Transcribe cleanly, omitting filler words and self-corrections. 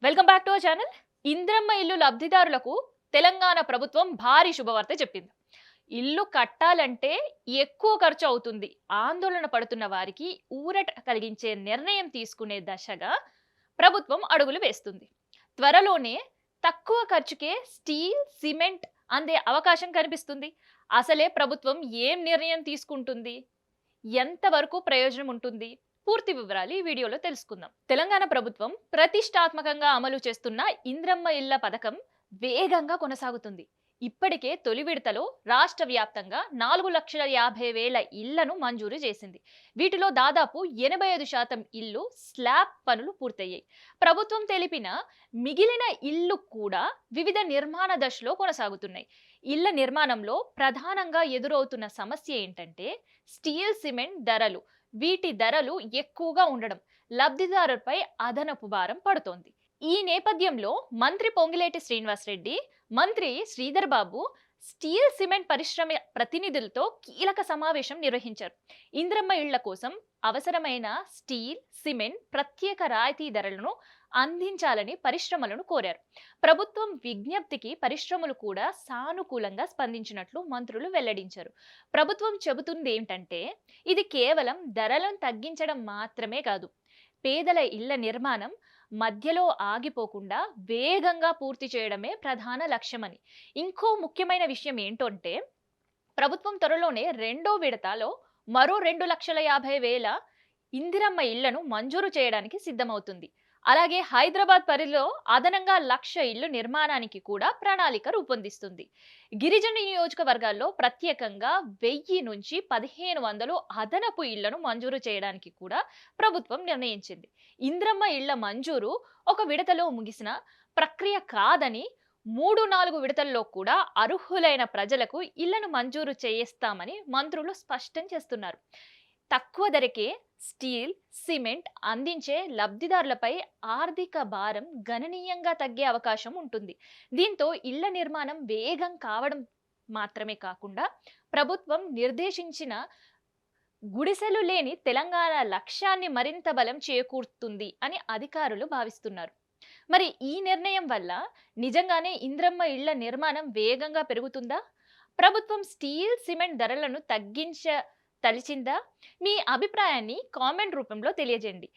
Welcome back to our channel. Indiramma ఇల్లు లబ్ధిదారులకు తెలంగాణ ప్రభుత్వం భారీ శుభవార్త చెప్పింది. ఇల్లు కట్టాలంటే ఎక్కువ ఖర్చు అవుతుంది, ఆందోళన పడుతున్న వారికి ఊరట కలిగించే నిర్ణయం తీసుకునే దశగా ప్రభుత్వం అడుగులు వేస్తుంది. త్వరలోనే తక్కువ ఖర్చుకే స్టీల్, సిమెంట్ అందే అవకాశం కనిపిస్తుంది. అసలే ప్రభుత్వం ఏం నిర్ణయం తీసుకుంటుంది, ఎంతవరకు ప్రయోజనం ఉంటుంది, పూర్తి వివరాలు ఈ వీడియోలో తెలుసుకుందాం. తెలంగాణ ప్రభుత్వం ప్రతిష్టాత్మకంగా అమలు చేస్తున్న ఇంద్రమ్మ ఇళ్ల పథకం వేగంగా కొనసాగుతుంది. ఇప్పటికే తొలి విడతలో రాష్ట్ర వ్యాప్తంగా 4,50,000 ఇళ్లను మంజూరు చేసింది. వీటిలో దాదాపు 85% ఇల్లు స్లాబ్ పనులు పూర్తయ్యాయి. ప్రభుత్వం తెలిపిన మిగిలిన ఇళ్లు కూడా వివిధ నిర్మాణ దశలో కొనసాగుతున్నాయి. ఇళ్ల నిర్మాణంలో ప్రధానంగా ఎదురవుతున్న సమస్య ఏంటంటే స్టీల్, సిమెంట్ ధరలు. వీటి ధరలు ఎక్కువగా ఉండడం లబ్ధిదారులపై అదనపు భారం పడుతోంది. ఈ నేపథ్యంలో మంత్రి పొంగిలేటి శ్రీనివాసరెడ్డి, మంత్రి శ్రీధర్ బాబు స్టీల్, సిమెంట్ పరిశ్రమ ప్రతినిధులతో కీలక సమావేశం నిర్వహించారు. ఇంద్రమ్మ ఇళ్ల కోసం అవసరమైన స్టీల్, సిమెంట్ ప్రత్యేక రాయితీ ధరలను అందించాలని పరిశ్రమలను కోరారు. ప్రభుత్వం విజ్ఞప్తికి పరిశ్రమలు కూడా సానుకూలంగా స్పందించినట్లు మంత్రులు వెల్లడించారు. ప్రభుత్వం చెబుతుంది ఏంటంటే ఇది కేవలం ధరలను తగ్గించడం మాత్రమే కాదు, పేదల ఇళ్ల నిర్మాణం మధ్యలో ఆగిపోకుండా వేగంగా పూర్తి చేయడమే ప్రధాన లక్ష్యమని. ఇంకో ముఖ్యమైన విషయం ఏంటంటే ప్రభుత్వం త్వరలోనే రెండో విడతలో మరో 2,50,000 ఇందిరమ్మ ఇళ్లను మంజూరు చేయడానికి సిద్ధమవుతుంది. అలాగే హైదరాబాద్ పరిధిలో అదనంగా 1,00,000 ఇళ్లు నిర్మాణానికి కూడా ప్రణాళిక రూపొందిస్తుంది. గిరిజన నియోజకవర్గాల్లో ప్రత్యేకంగా 1000 నుంచి 1,500 అదనపు ఇళ్లను మంజూరు చేయడానికి కూడా ప్రభుత్వం నిర్ణయించింది. ఇంద్రమ్మ ఇళ్ల మంజూరు ఒక విడతలో ముగిసిన ప్రక్రియ కాదని 3-4 విడతల్లో కూడా అర్హులైన ప్రజలకు ఇళ్లను మంజూరు చేయిస్తామని మంత్రులు స్పష్టం చేస్తున్నారు. తక్కువ ధరకే స్టీల్, సిమెంట్ అందించే లబ్ధిదారులపై ఆర్థిక భారం గణనీయంగా తగ్గే అవకాశం ఉంటుంది. దీంతో ఇళ్ల నిర్మాణం వేగం కావడం మాత్రమే కాకుండా ప్రభుత్వం నిర్దేశించిన గుడిసెలు లేని తెలంగాణ లక్ష్యాన్ని మరింత బలం చేకూరుతుంది అని అధికారులు భావిస్తున్నారు. మరి ఈ నిర్ణయం వల్ల నిజంగానే ఇంద్రమ్మ ఇళ్ల నిర్మాణం వేగంగా పెరుగుతుందా? ప్రభుత్వం స్టీల్, సిమెంట్ ధరలను తగ్గించ తలిచిందా? మీ అభిప్రాయాన్ని కామెంట్ రూపంలో తెలియజేయండి.